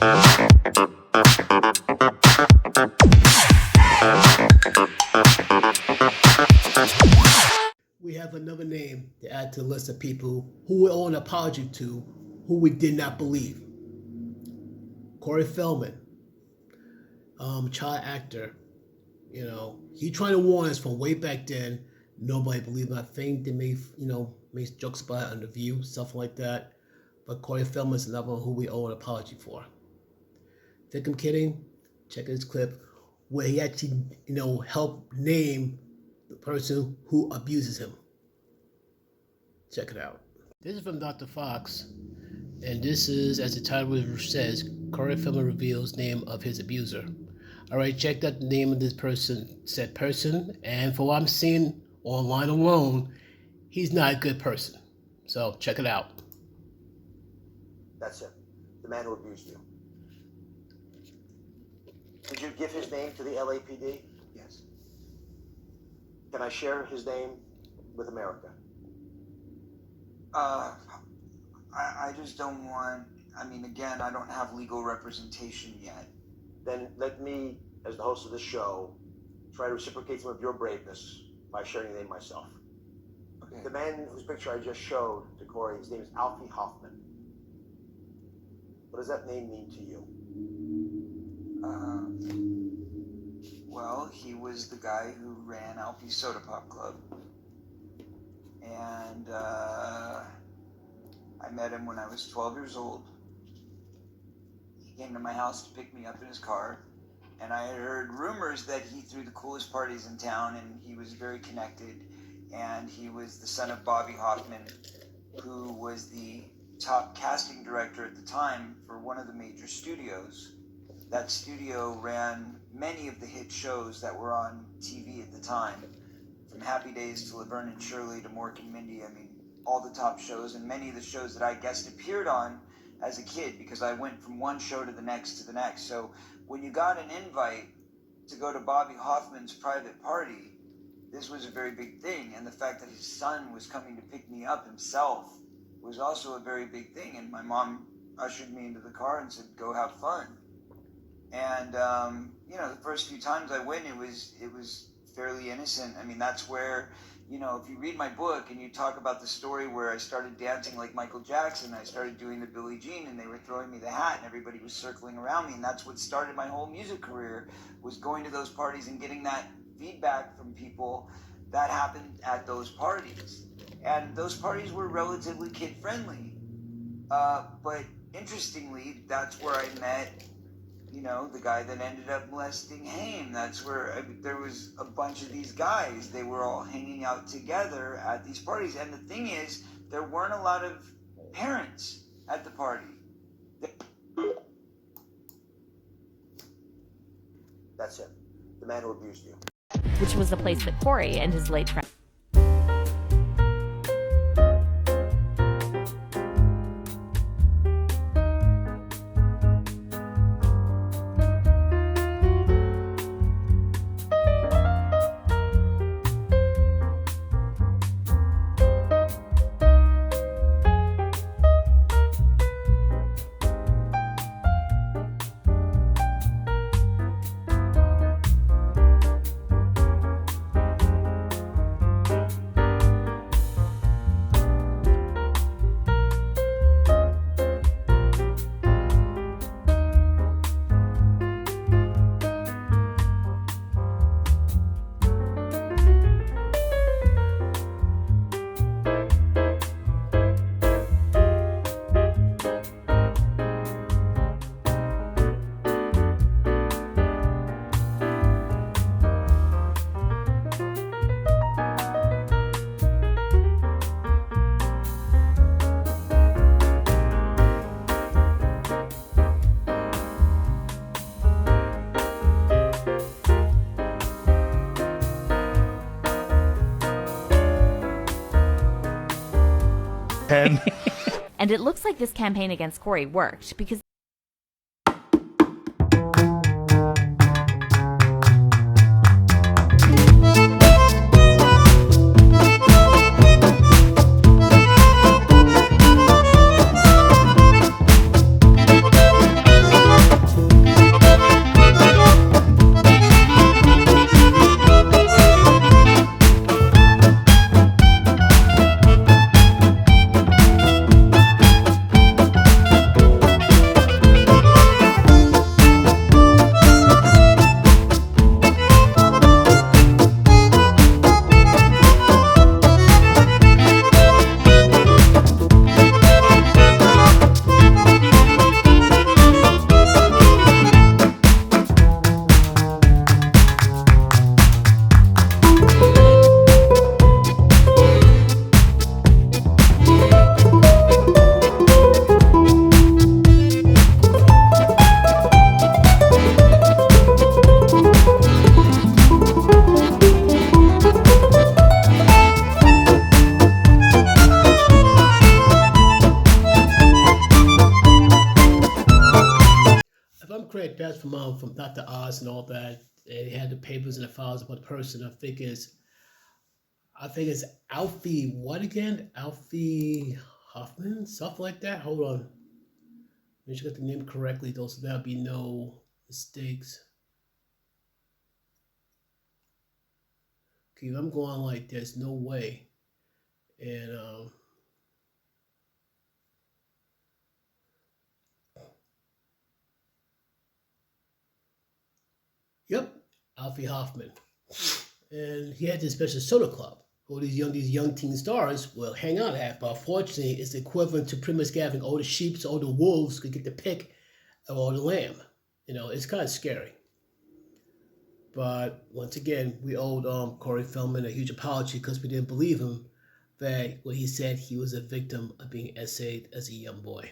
We have another name to add to the list of people who we owe an apology to, who we did not believe. Corey Feldman, child actor. You know, he tried to warn us from way back then. Nobody believed him. I think they made jokes about it on The View, stuff like that. But Corey Feldman is another one who we owe an apology for. Think I'm kidding? Check this clip where he actually, helped name the person who abuses him. Check it out. This is from Dr. Fox, and this is, as the title says, Corey Feldman reveals name of his abuser. All right, check out the name of this person, said person, and for what I'm seeing online alone, he's not a good person. So check it out. That's him, the man who abused you. Did you give his name to the LAPD? Yes. Can I share his name with America? I just don't want, again, I don't have legal representation yet. Then let me, as the host of this show, try to reciprocate some of your braveness by sharing the name myself. Okay. The man whose picture I just showed to Corey, his name is Alfie Hoffman. What does that name mean to you? Well, he was the guy who ran Alfie's Soda Pop Club. And I met him when I was 12 years old. He came to my house to pick me up in his car. And I had heard rumors that he threw the coolest parties in town, and he was very connected. And he was the son of Bobby Hoffman, who was the top casting director at the time for one of the major studios. That studio ran many of the hit shows that were on TV at the time, from Happy Days to Laverne and Shirley to Mork and Mindy. All the top shows, and many of the shows that I guest appeared on as a kid, because I went from one show to the next. So when you got an invite to go to Bobby Hoffman's private party, this was a very big thing. And the fact that his son was coming to pick me up himself was also a very big thing. And my mom ushered me into the car and said, "Go have fun." And the first few times I went, it was fairly innocent. That's where, if you read my book and you talk about the story where I started dancing like Michael Jackson, I started doing the Billie Jean, and they were throwing me the hat and everybody was circling around me, and that's what started my whole music career, was going to those parties and getting that feedback from people that happened at those parties. And those parties were relatively kid-friendly. But interestingly, that's where I met the guy that ended up molesting Haim. That's where there was a bunch of these guys. They were all hanging out together at these parties. And the thing is, there weren't a lot of parents at the party. That's him, the man who abused you. Which was the place that Corey and his late friend and it looks like this campaign against Corey worked, because credit that from Dr. Oz and all that. And he had the papers and the files about the person. I think it's Alfie, what again? Alfie Hoffman? Something like that? Hold on. Make sure I got the name correctly, though, so there'll be no mistakes. Okay, if I'm going like there's no way. And, yep, Alfie Hoffman. And he had this special soda club. All these young teen stars will hang out at, but unfortunately, it's the equivalent to pretty much having all the sheep, so all the wolves could get the pick of all the lamb. You know, it's kind of scary. But once again, we owed Corey Feldman a huge apology because we didn't believe him that when he said he was a victim of being essayed as a young boy.